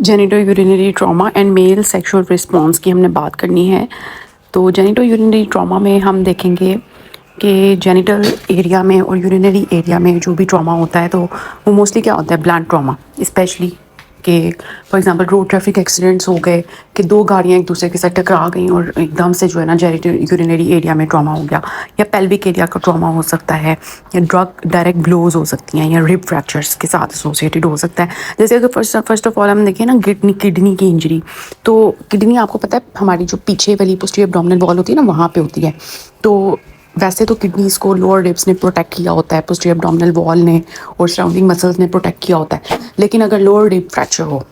Genito urinary trauma and male sexual response की हमने बात करनी है। तो जेनिटो यूरिनरी ट्रॉमा में हम देखेंगे कि जेनिटल एरिया में और यूरिनरी एरिया में जो भी ट्रॉमा होता है तो वो मोस्टली क्या होता है, ब्लंट ट्रॉमा। स्पेशली कि for example road traffic accidents हो गए कि दो गाड़ियां एक दूसरे के साथ टकरा गई और एकदम से जो है ना जेनिटल यूरिनरी एरिया में ट्रॉमा हो गया, या पेल्विक एरिया का ट्रॉमा हो सकता है, या ड्रग डायरेक्ट ब्लोज हो सकती हैं, या रिब फ्रैक्चर्स के साथ एसोसिएटेड हो सकता है। जैसे अगर फर्स्ट ऑफ ऑल हम देखें ना किडनी की इंजरी, तो किडनी आपको पता है हमारी जो पीछे वाली पोस्टीरियर एब्डोमिनल वॉल होती है ना, वहाँ पे होती है। तो वैसे तो किडनीज को लोअर रिब्स ने प्रोटेक्ट किया होता है, पोस्टीरियर एब्डोमिनल वॉल ने और सराउंडिंग मसल्स ने प्रोटेक्ट किया होता है। लेकिन अगर लोअर रिब फ्रैक्चर हो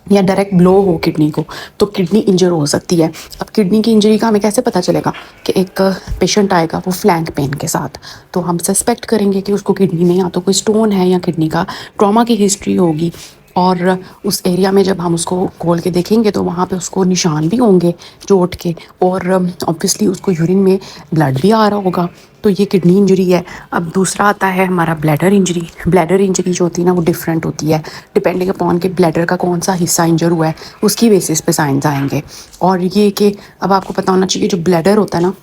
या डायरेक्ट ब्लो हो किडनी को, तो किडनी इंजर हो सकती है। अब किडनी की इंजरी का हमें कैसे पता चलेगा कि एक पेशेंट आएगा वो फ्लैंक पेन के साथ, तो हम सस्पेक्ट करेंगे कि उसको किडनी में या तो कोई स्टोन है या किडनी का ट्रॉमा की हिस्ट्री होगी। और उस एरिया में जब हम उसको खोल के देखेंगे तो वहाँ पे उसको निशान भी होंगे चोट के, और ऑब्वियसली उसको यूरिन में ब्लड भी आ रहा होगा। तो ये किडनी इंजरी है। अब दूसरा आता है हमारा ब्लैडर इंजरी। ब्लैडर इंजरी जो होती है ना, वो डिफरेंट होती है डिपेंडिंग अपॉन के ब्लैडर का कौन सा हिस्सा इंजर हुआ है, उसकी बेसिस पे साइंस आएंगे। और ये कि अब आपको पता होना चाहिए, जो ब्लैडर होता है ना,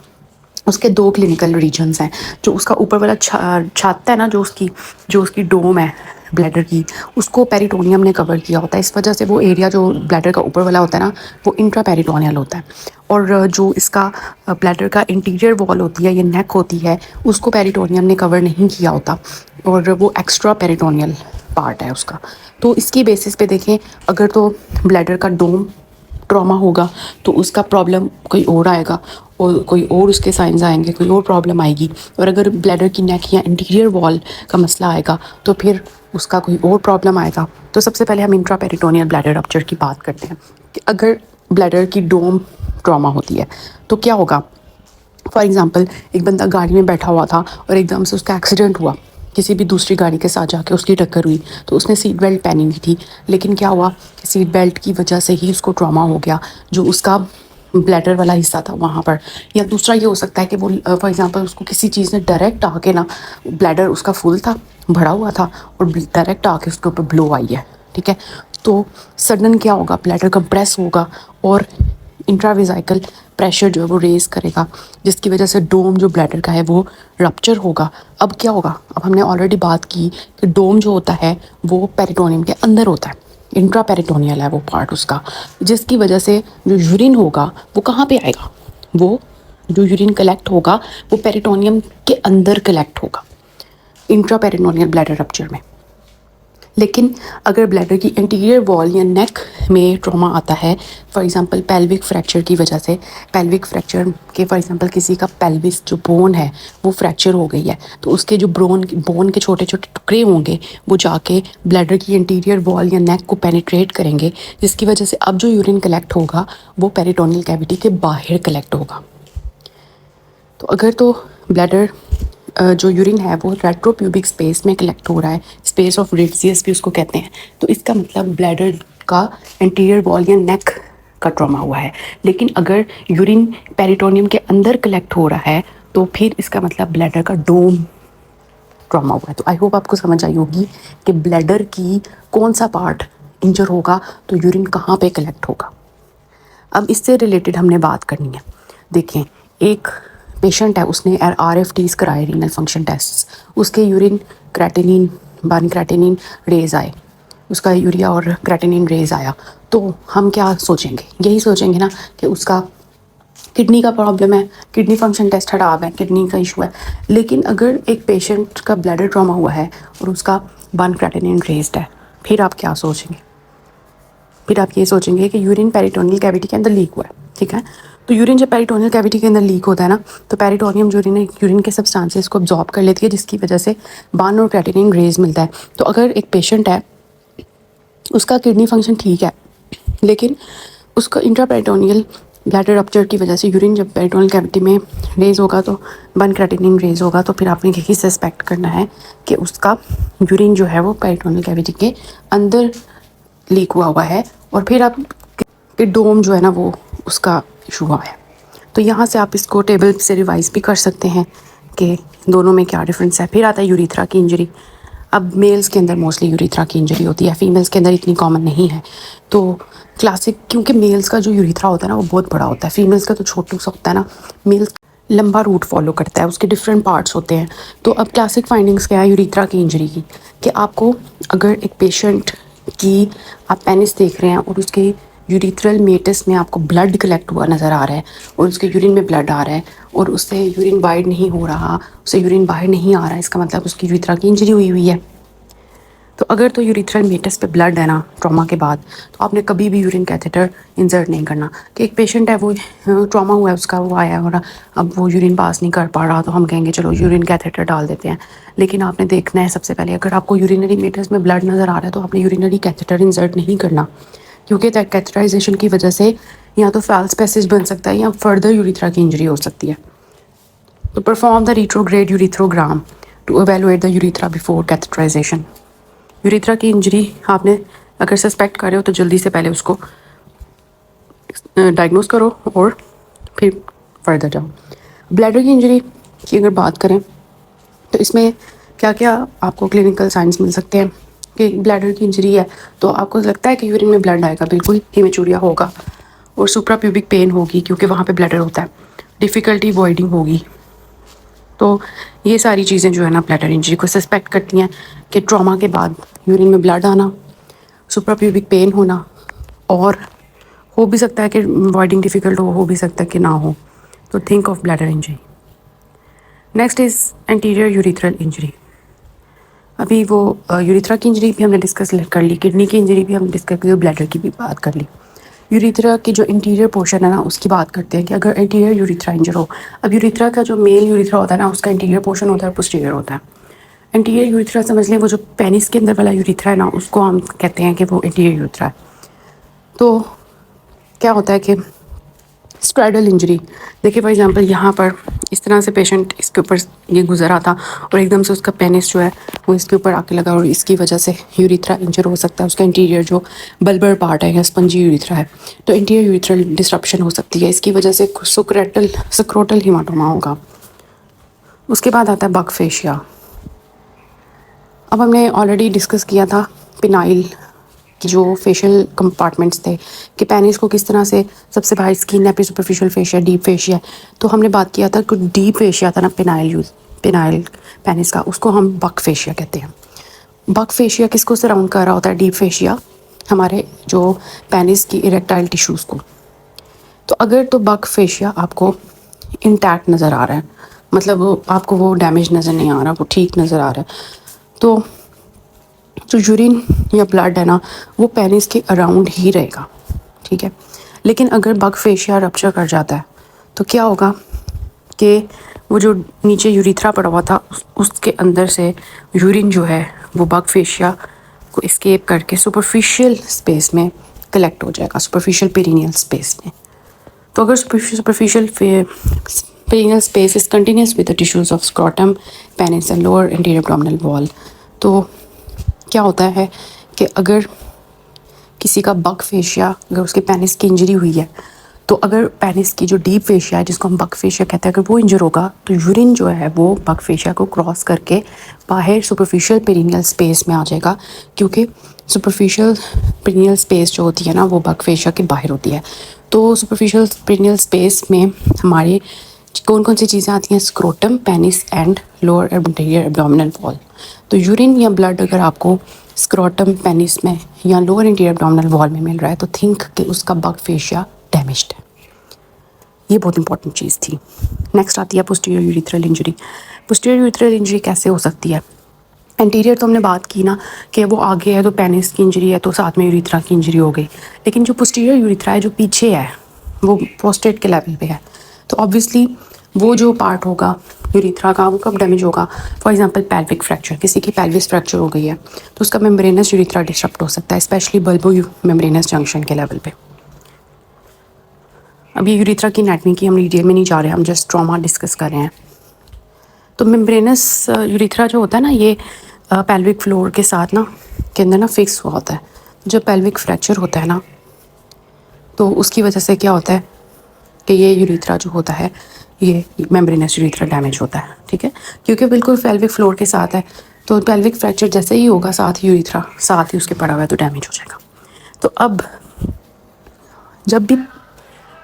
उसके दो क्लिनिकल रीजन्स हैं। जो उसका ऊपर वाला छाता है ना, जो उसकी डोम है ब्लैडर की, उसको पेरिटोनियम ने कवर किया होता है। इस वजह से वो एरिया जो ब्लैडर का ऊपर वाला होता है ना, वो इंट्रा पेरिटोनियल होता है। और जो इसका ब्लैडर का इंटीरियर वॉल होती है, ये नेक होती है, उसको पेरिटोनियम ने कवर नहीं किया होता, और वो एक्स्ट्रा पेरिटोनियल पार्ट है उसका। तो इसकी बेसिस पे देखें, अगर तो ब्लैडर का डोम ट्रॉमा होगा तो उसका प्रॉब्लम कोई और आएगा, और कोई और उसके साइंस आएंगे, कोई और प्रॉब्लम आएगी। और अगर ब्लैडर की नेक या इंटीरियर वॉल का मसला आएगा तो फिर उसका कोई और प्रॉब्लम आएगा। तो सबसे पहले हम इंट्रा पेरिटोनियल ब्लैडर रप्चर की बात करते हैं कि अगर ब्लैडर की डोम ट्रॉमा होती है तो क्या होगा। फॉर एग्ज़ाम्पल, एक बंदा गाड़ी में बैठा हुआ था और एकदम से उसका एक्सीडेंट हुआ, किसी भी दूसरी गाड़ी के साथ जाके उसकी टक्कर हुई, तो उसने सीट बेल्ट पहनी हुई थी, लेकिन क्या हुआ कि सीट बेल्ट की वजह से ही उसको ट्रॉमा हो गया, जो उसका ब्लैडर वाला हिस्सा था वहाँ पर। या दूसरा ये हो सकता है कि वो फॉर एग्ज़ाम्पल उसको किसी चीज़ ने डायरेक्ट आके ना, ब्लैडर उसका फुल था, भरा हुआ था, और डायरेक्ट आके उसके ऊपर ब्लो आई है, ठीक है। तो सडन क्या होगा, ब्लैडर कंप्रेस होगा और इंट्रावेसाइकल प्रेशर जो है वो रेज़ करेगा, जिसकी वजह से डोम जो ब्लैडर का है वो रप्चर होगा। अब क्या होगा, अब हमने ऑलरेडी बात की कि डोम जो होता है वो पेरिटोनियम के अंदर होता है, इंट्रा पेरिटोनियल है वो पार्ट उसका, जिसकी वजह से जो यूरिन होगा वो कहाँ पे आएगा, वो जो यूरिन कलेक्ट होगा वो पेरिटोनियम के अंदर कलेक्ट होगा, इंट्रा पेरिटोनियल ब्लैडर रप्चर में। लेकिन अगर ब्लैडर की इंटीरियर वॉल या नेक में ट्रॉमा आता है, फॉर एग्जांपल पेल्विक फ्रैक्चर की वजह से, पेल्विक फ्रैक्चर के फॉर एग्जांपल किसी का पेल्विस जो बोन है वो फ्रैक्चर हो गई है, तो उसके जो बोन के छोटे छोटे टुकड़े होंगे वो जाके ब्लैडर की इंटीरियर वॉल या नेक को पेनिट्रेट करेंगे, जिसकी वजह से अब जो यूरिन कलेक्ट होगा वो पेरिटोनियल कैविटी के बाहर कलेक्ट होगा। तो अगर तो ब्लैडर जो यूरिन है वो रेट्रोप्यूबिक स्पेस में कलेक्ट हो रहा है, स्पेस ऑफ रेडियस भी उसको कहते हैं, तो इसका मतलब ब्लैडर का इंटीरियर वॉल या नेक का ट्रॉमा हुआ है। लेकिन अगर यूरिन पेरिटोनियम के अंदर कलेक्ट हो रहा है तो फिर इसका मतलब ब्लैडर का डोम ट्रॉमा हुआ है। तो आई होप आपको समझ आई होगी कि ब्लैडर की कौन सा पार्ट इंजर होगा तो यूरिन कहाँ पे कलेक्ट होगा। अब इससे रिलेटेड हमने बात करनी है। देखें, एक पेशेंट है, उसने RFTs कराए, रीनल फंक्शन टेस्ट, उसके यूरिन क्रेटिनिन बन क्रेटिनिन रेज आए, उसका यूरिया और क्रेटिनिन रेज आया, तो हम क्या सोचेंगे, यही सोचेंगे ना कि उसका किडनी का प्रॉब्लम है, किडनी फंक्शन टेस्ट खराब है, किडनी का इशू है। लेकिन अगर एक पेशेंट का ब्लैडर ट्रॉमा हुआ है और उसका बन क्रेटिनिन रेज्ड है, फिर आप क्या सोचेंगे, फिर आप ये सोचेंगे कि यूरिन पेरिटोनियल कैविटी के अंदर लीक हुआ है, ठीक है। तो यूरिन जब पेरिटोनियल कैविटी के अंदर लीक होता है ना, तो पेरिटोनियम जो यूरिन के सब्सटेंसेस को अब्जॉर्ब कर लेती है, जिसकी वजह से बन और क्रेटिनिन रेज मिलता है। तो अगर एक पेशेंट है, उसका किडनी फंक्शन ठीक है, लेकिन उसका इंट्रापेरिटोनियल ब्लैडर रप्चर की वजह से यूरिन जब पेरिटोनियल कैविटी में रेज होगा तो बन क्रेटिनिन रेज होगा, तो फिर आपने यही सस्पेक्ट करना है कि उसका यूरिन जो है वो पेरिटोनियल कैविटी के अंदर लीक हुआ है, और फिर आप कि डोम जो है ना वो उसका इशू हुआ है। तो यहाँ से आप इसको टेबल से रिवाइज भी कर सकते हैं कि दोनों में क्या डिफरेंस है। फिर आता है यूरिथ्रा की इंजरी। अब मेल्स के अंदर मोस्टली यूरिथ्रा की इंजरी होती है, फीमेल्स के अंदर इतनी कॉमन नहीं है। तो क्लासिक, क्योंकि मेल्स का जो यूरिथ्रा होता है ना वो बहुत बड़ा होता है, फीमेल्स का तो छोटू सा होता है ना। मेल्स लंबा रूट फॉलो करता है, उसके डिफरेंट पार्ट्स होते हैं। तो अब क्लासिक फाइंडिंग्स क्या है यूरिथ्रा की इंजरी की, कि आपको अगर एक पेशेंट की आप पेनिस देख रहे हैं और उसके यूरिथ्रल मेटस में आपको ब्लड कलेक्ट हुआ नज़र आ रहा है और उसके यूरिन में ब्लड आ रहा है और उससे यूरिन वाइड नहीं हो रहा, उससे यूरिन बाहर नहीं आ रहा है, इसका मतलब उसकी यूरिथ्रा की इंजरी हुई हुई है। तो अगर तो यूरिथ्रल मेटस पे ब्लड है ना ट्रॉमा के बाद, तो आपने कभी भी यूरिन कैथेटर इंसर्ट नहीं करना। कि एक पेशेंट है वो ट्रॉमा हुआ है उसका, वो आया है और अब वो यूरिन पास नहीं कर पा रहा, तो हम कहेंगे चलो यूरिन कैथेटर डाल देते हैं। लेकिन आपने देखना है सबसे पहले, अगर आपको यूरिनरी मेटस में ब्लड नज़र आ रहा है तो आपने यूरिनरी कैथेटर इंसर्ट नहीं करना, क्योंकि कैथेटराइजेशन की वजह से या तो फैल्स पैसेज बन सकता है या फर्दर यूरिथ्रा की इंजरी हो सकती है। तो perform the retrograde urethrogram to evaluate the urethra before catheterization. Urethra की इंजरी आपने अगर सस्पेक्ट कर रहे हो तो जल्दी से पहले उसको डायग्नोस करो और फिर फर्दर जाओ। ब्लैडर की इंजरी की अगर बात करें तो इसमें क्या क्या आपको क्लिनिकल साइंस मिल सकते हैं। कि ब्लैडर की इंजरी है तो आपको लगता है कि यूरिन में ब्लड आएगा, बिल्कुल हीमेचूरिया होगा और सुप्राप्यूबिक पेन होगी क्योंकि वहाँ पे ब्लैडर होता है, डिफ़िकल्टी वॉइडिंग होगी। तो ये सारी चीज़ें जो है ना ब्लैडर इंजरी को सस्पेक्ट करती हैं कि ट्रॉमा के बाद यूरिन में ब्लड आना, सुप्राप्यूबिक पेन होना, और हो भी सकता है कि वॉइडिंग डिफ़िकल्ट हो भी सकता है कि ना हो। तो think of bladder injury. Next is anterior urethral injury. अभी वो यूरिथ्रा की इंजरी भी हमने डिस्कस कर ली, किडनी की इंजरी भी हमने डिस्कस की, ब्लैडर की भी बात कर ली। यूरिथ्रा की जो इंटीरियर पोर्शन है ना उसकी बात करते हैं कि अगर इंटीरियर यूरिथ्रा इंजर हो। अब यूरिथ्रा का जो मेल यूरिथ्रा होता है ना उसका इंटीरियर पोर्शन होता है, पोस्टीरियर होता है। इंटीरियर यूरिथ्रा समझ लें, वो जो पेनिस के अंदर वाला यूरिथ्रा है ना उसको हम कहते हैं कि वो इंटीरियर यूरिथ्रा है। तो क्या होता है कि स्ट्राइडल इंजरी, देखिए फॉर एग्जांपल यहाँ पर इस तरह से पेशेंट इसके ऊपर ये गुजरा था और एकदम से उसका पेनिस जो है वो इसके ऊपर आके लगा और इसकी वजह से यूरिथ्रा इंजर हो सकता है। उसका इंटीरियर जो बल्बर पार्ट है या स्पंजी यूरिथ्रा है, तो इंटीरियर यूरिथ्रल डिस्ट्रप्शन हो सकती है, इसकी वजह से सक्रोटल हीमाटोमा होगा। उसके बाद आता है बग फेशिया। अब हमने ऑलरेडी डिस्कस किया था पिनाइल की जो फेशियल कंपार्टमेंट्स थे कि पेनिस को किस तरह से सबसे बाहर स्किन है, फिर सुपरफिशियल फेशिया, डीप फेशिया। तो हमने बात किया था कि डीप फेशिया था ना पिनाइल पेनिस का, उसको हम बग फेशिया कहते हैं। बग फेशिया किसको सराउंड कर रहा होता है? डीप फेशिया हमारे जो पेनिस की इरेक्टाइल टिश्यूज़ को। तो अगर तो बग फेशिया आपको इंटैक्ट नज़र आ रहा है, मतलब आपको वो डैमेज नज़र नहीं आ रहा, वो ठीक नज़र आ रहा है, तो जो यूरिन या ब्लड है ना वो पेनिस के अराउंड ही रहेगा, ठीक है। लेकिन अगर बग फेशिया रप्चर कर जाता है तो क्या होगा कि वो जो नीचे यूरिथ्रा पड़ा हुआ था उसके अंदर से यूरिन जो है वो बग फेशिया को एस्केप करके सुपरफिशियल स्पेस में कलेक्ट हो जाएगा, सुपरफिशियल पेरिनियल स्पेस में। तो अगर superficial perineal space is continuous with the tissues of scrotum, penis and lower anterior abdominal wall, तो क्या होता है कि अगर किसी का बग फेशिया, अगर उसके पेनिस की इंजरी हुई है, तो अगर पेनिस की जो डीप फेशिया है जिसको हम बग फेशिया कहते हैं, अगर वो इंजर होगा तो यूरिन जो है वो बग फेशिया को क्रॉस करके बाहर सुपरफिशियल पेरिनियल स्पेस में आ जाएगा, क्योंकि सुपरफिशियल पेरिनियल स्पेस जो होती है ना वो बग फेशिया के बाहर होती है। तो सुपरफिशियल पेरिनियल स्पेस में हमारे कौन कौन सी चीज़ें आती हैं? Scrotum, penis and lower anterior abdominal wall. तो यूरिन या ब्लड अगर आपको स्क्रोटम, पेनिस में या लोअर इंटीरियर एब्डोमिनल वॉल में मिल रहा है तो थिंक कि उसका बग फेशिया डैमेज्ड है। ये बहुत इंपॉर्टेंट चीज़ थी। नेक्स्ट आती है posterior urethral injury. Posterior urethral injury कैसे हो सकती है? एंटीरियर तो हमने बात की ना कि वो आगे है तो पेनिस की इंजरी है तो साथ में यूरिथ्रा की इंजरी हो गई, लेकिन जो पोस्टीरियर यूरिथ्रा है जो पीछे है वो प्रोस्टेट के लेवल पे है, तो ऑब्वियसली वो जो पार्ट होगा यूरिथ्रा का वो कब डैमेज होगा? फॉर एग्जांपल पेल्विक फ्रैक्चर, किसी की पेल्विस फ्रैक्चर हो गई है तो उसका मेम्ब्रेनस यूरिथ्रा डिस्टर्ब हो सकता है, स्पेशली बल्बो मेम्ब्रेनस जंक्शन के लेवल पे। अभी यूरिथ्रा की एनाटमी की हम डिटेल में नहीं जा रहे, हम जस्ट ट्रॉमा डिस्कस कर रहे हैं। तो मेम्ब्रेनस यूरिथ्रा जो होता है ना ये पेल्विक फ्लोर के साथ ना के अंदर ना फिक्स हुआ होता है। जब पेल्विक फ्रैक्चर होता है ना तो उसकी वजह से क्या होता है कि ये यूरिथ्रा जो होता है ये मेम्ब्रेनस यूरिथ्रा डैमेज होता है, ठीक है, क्योंकि बिल्कुल पेल्विक फ्लोर के साथ है तो पेल्विक फ्रैक्चर जैसे ही होगा साथ ही यूरिथ्रा साथ ही उसके पड़ा हुआ है तो डैमेज हो जाएगा। तो अब जब भी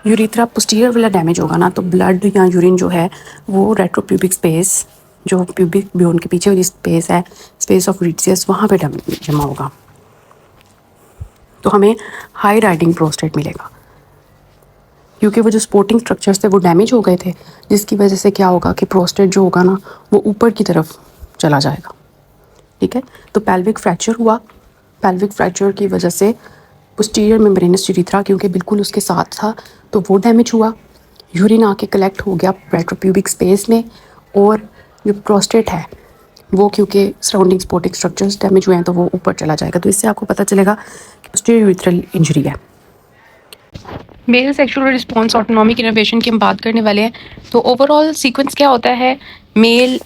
यूरिथ्रा पोस्टीरियर वाला डैमेज होगा ना तो ब्लड या यूरिन जो है वो रेट्रोप्यूबिक स्पेस जो प्यूबिक बोन के पीछे वाली स्पेस है, स्पेस ऑफ रिट्सियस, वहाँ पे जमा होगा। तो हमें हाई राइडिंग प्रोस्टेट मिलेगा क्योंकि वो जो सपोर्टिंग स्ट्रक्चर्स थे वो डैमेज हो गए थे, जिसकी वजह से क्या होगा कि प्रोस्टेट जो होगा ना वो ऊपर की तरफ चला जाएगा। ठीक है, तो पेल्विक फ्रैक्चर हुआ, पेल्विक फ्रैक्चर की वजह से पोस्टीरियर मेम्ब्रेनस यूरिथ्रा क्योंकि बिल्कुल उसके साथ था तो वो डैमेज हुआ, यूरिन आके कलेक्ट हो गया रेट्रोप्यूबिक स्पेस में, और जो प्रोस्टेट है वो क्योंकि सराउंडिंग सपोर्टिंग स्ट्रक्चर्स डैमेज हुए हैं तो वो ऊपर चला जाएगा। तो इससे आपको पता चलेगा कि पोस्टीरियर यूरिथ्रल इंजरी है। Male sexual response autonomic innovation की हम बात करने वाले हैं। तो ओवरऑल सीक्वेंस क्या होता है मेल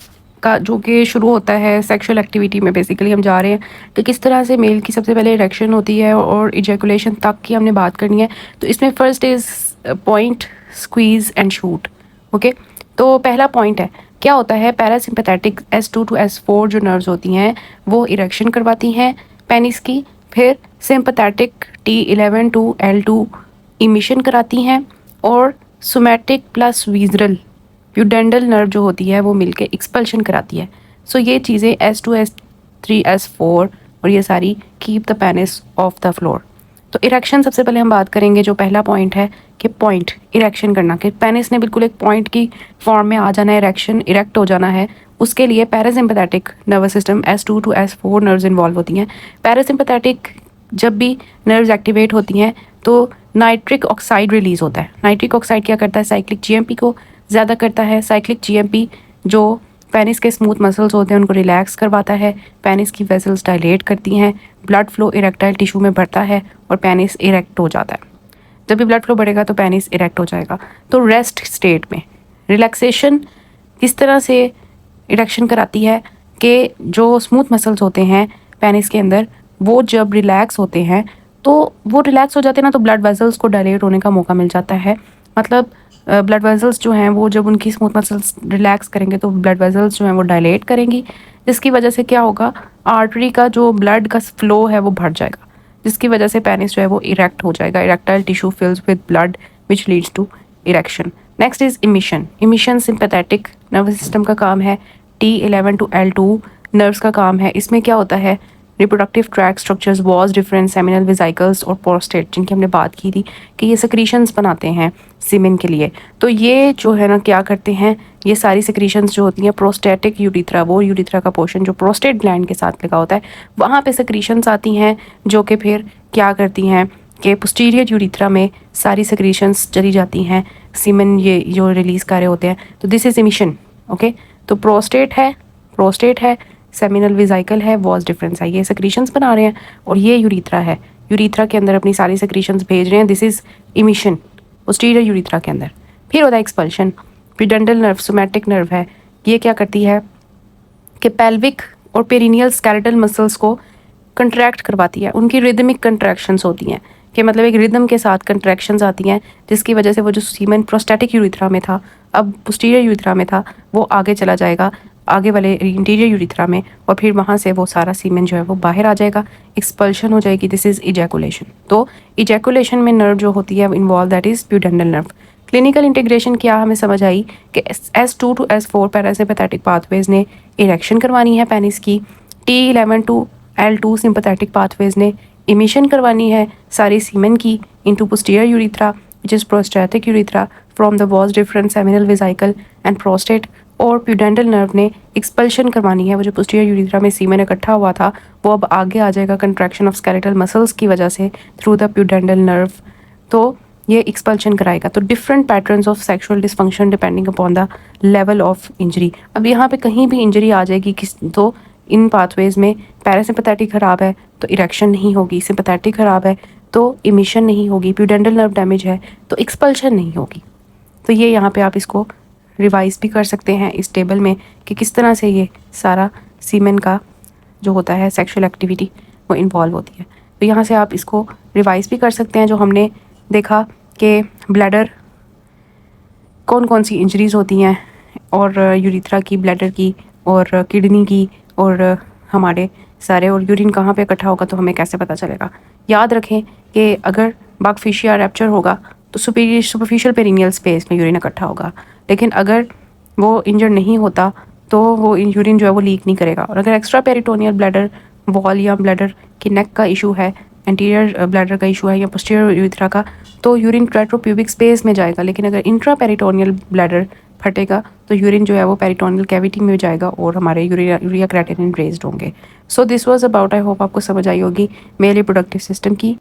का, जो कि शुरू होता है सेक्सुअल एक्टिविटी में। बेसिकली हम जा रहे हैं कि किस तरह से मेल की सबसे पहले इरेक्शन होती है और इजैकुलेशन तक की हमने बात करनी है। तो इसमें first is point, squeeze and shoot. Okay, तो पहला पॉइंट है क्या होता है, पैरासिम्पैथेटिक S2 to S4 जो नर्व्स होती हैं वो इरेक्शन करवाती हैं पेनिस की, फिर sympathetic T11 to L2 emission कराती हैं, और सोमैटिक प्लस विज़रल प्यूडेंडल नर्व जो होती है वो मिलके एक्सपल्शन कराती है। सो ये चीज़ें S2 S3 S4 और ये सारी keep the penis of the floor. तो इरेक्शन सबसे पहले हम बात करेंगे, जो पहला पॉइंट है कि पॉइंट इरेक्शन करना, कि पेनिस ने बिल्कुल एक पॉइंट की फॉर्म में आ जाना है, इरेक्शन इरेक्ट हो जाना है। उसके लिए parasympathetic nervous system S2 to S4 nerves involve होती हैं। पैरासिम्पैथेटिक जब भी नर्व्स एक्टिवेट होती हैं तो नाइट्रिक ऑक्साइड रिलीज़ होता है। नाइट्रिक ऑक्साइड क्या करता है, साइक्लिक जीएमपी को ज़्यादा करता है। साइक्लिक जीएमपी जो पेनिस के स्मूथ मसल्स होते हैं उनको रिलैक्स करवाता है, पेनिस की वेसल्स डायलेट करती हैं, ब्लड फ्लो इरेक्टाइल टिश्यू में बढ़ता है और पेनिस इरेक्ट हो जाता है। जब भी ब्लड फ्लो बढ़ेगा तो पेनिस इरेक्ट हो जाएगा। तो रेस्ट स्टेट में रिलैक्सेशन किस तरह से इरेक्शन कराती है कि जो स्मूथ मसल्स होते हैं पेनिस के अंदर वो जब रिलैक्स होते हैं तो वो रिलैक्स हो जाते हैं ना, तो ब्लड वेसल्स को डायलेट होने का मौका मिल जाता है। मतलब ब्लड वेसल्स जो हैं वो जब उनकी स्मूथ मसल्स रिलैक्स करेंगे तो ब्लड वेसल्स जो हैं वो डायलेट करेंगी, जिसकी वजह से क्या होगा, आर्टरी का जो ब्लड का फ्लो है वो बढ़ जाएगा, जिसकी वजह से पेनिस जो है वो इरेक्ट हो जाएगा। Erectile tissue fills with blood which leads to erection. Next is emission. Emission sympathetic nervous system का काम है। T11 to L2 नर्व्स का काम है। इसमें क्या होता है, reproductive tract structures, was difference, seminal vesicles और प्रोस्टेट, जिनकी हमने बात की थी कि ये सेक्रीशंस बनाते हैं सीमेन के लिए। तो ये जो है ना क्या करते हैं, ये सारी सेक्रीशंस जो होती हैं प्रोस्टेटिक यूरिथ्रा, वो यूरिथ्रा का पोर्शन जो प्रोस्टेट ग्लैंड के साथ लगा होता है वहाँ पे सेक्रीशंस आती हैं जो कि फिर क्या करती हैं कि पोस्टीरियर यूरिथ्रा में सारी सेक्रीशंस चली जाती हैं, सीमेन ये जो रिलीज़ कर रहे होते हैं। तो दिस इज इमिशन। ओके, तो प्रोस्टेट है, सेमिनल वेसिकल है, वॉज डिफरेंस है, ये सेक्रीशंस बना रहे हैं, और ये यूरिथ्रा है, यूरिथ्रा के अंदर अपनी सारी सेक्रीशंस भेज रहे हैं। This is emission posterior urethra के अंदर। फिर होता है एक्सपल्शन। प्यूडेंडल नर्व, सोमैटिक नर्व है, ये क्या करती है कि पेल्विक और पेरिनियल स्केलेटल मसल्स को कंट्रैक्ट करवाती है। उनकी रिदमिक कंट्रैक्शंस होती हैं कि मतलब एक रिदम के साथ कंट्रैक्शंस आती हैं, जिसकी वजह से वो जो सीमेन प्रोस्टेटिक यूरिथ्रा में था अब पोस्टीरियर यूरिथ्रा में था, वो आगे चला जाएगा आगे वाले इंटीरियर यूरिथ्रा में, और फिर वहाँ से वो सारा सीमेन जो है वो बाहर आ जाएगा, एक्सपल्शन हो जाएगी। This is ejaculation. तो इजैकुलेशन में नर्व जो होती है involve, that is pudendal nerve. Clinical integration क्या हमें समझ आई कि S2 to S4 parasympathetic pathways ने इरेक्शन करवानी है पेनिस की, T11 to L2 sympathetic pathways ने इमिशन करवानी है सारी सीमेन की into posterior urethra which is prostatic urethra from the vas deferens seminal vesicle and prostate, और प्यूडेंडल नर्व ने एक्सपल्शन करवानी है। वो जो पोस्टीरियर यूरिथ्रा में सीमेन इकट्ठा हुआ था वो अब आगे आ जाएगा कंट्रैक्शन ऑफ स्केलेटल मसल्स की वजह से थ्रू द प्यूडेंडल नर्व, तो ये एक्सपल्शन कराएगा। तो different patterns of sexual dysfunction depending upon the level of injury. अब यहाँ पे कहीं भी इंजरी आ जाएगी किस, तो इन पाथवेज में पैरासिम्पैथेटिक खराब है तो इरेक्शन नहीं होगी, सिंपैथेटिक खराब है तो इमिशन नहीं होगी, प्यूडेंडल नर्व डैमेज है तो एक्सपल्शन नहीं होगी। तो ये यहाँ पे आप इसको रिवाइज भी कर सकते हैं इस टेबल में कि किस तरह से ये सारा सीमेन का जो होता है सेक्सुअल एक्टिविटी वो इन्वॉल्व होती है। तो यहाँ से आप इसको रिवाइज भी कर सकते हैं। जो हमने देखा कि ब्लैडर कौन कौन सी इंजरीज़ होती हैं, और यूरिथ्रा की, ब्लैडर की और किडनी की और हमारे सारे, और यूरिन कहाँ पे इकट्ठा होगा तो हमें कैसे पता चलेगा। याद रखें कि अगर बगफिशिया रैप्चर होगा तो सुपरफिशियल पेरिनियल स्पेस में यूरिन इकट्ठा होगा, लेकिन अगर वो इंजर्ड नहीं होता तो वो यूरिन जो है वो लीक नहीं करेगा। और अगर एक्स्ट्रा पेरिटोनियल ब्लैडर वॉल या ब्लैडर की नेक का इशू है, एंटीरियर ब्लैडर का इशू है या पोस्टीरियर यूरेथ्रा का, तो यूरिन रेट्रोप्यूबिक स्पेस में जाएगा। लेकिन अगर इंट्रा पेरिटोनियल ब्लैडर फटेगा तो यूरिन जो है वो पेरिटोनियल कैविटी में जाएगा और हमारे यूरिया क्रिएटिनिन रेज्ड होंगे। So this was about, I hope आपको समझ आई होगी मेल रिप्रोडक्टिव सिस्टम की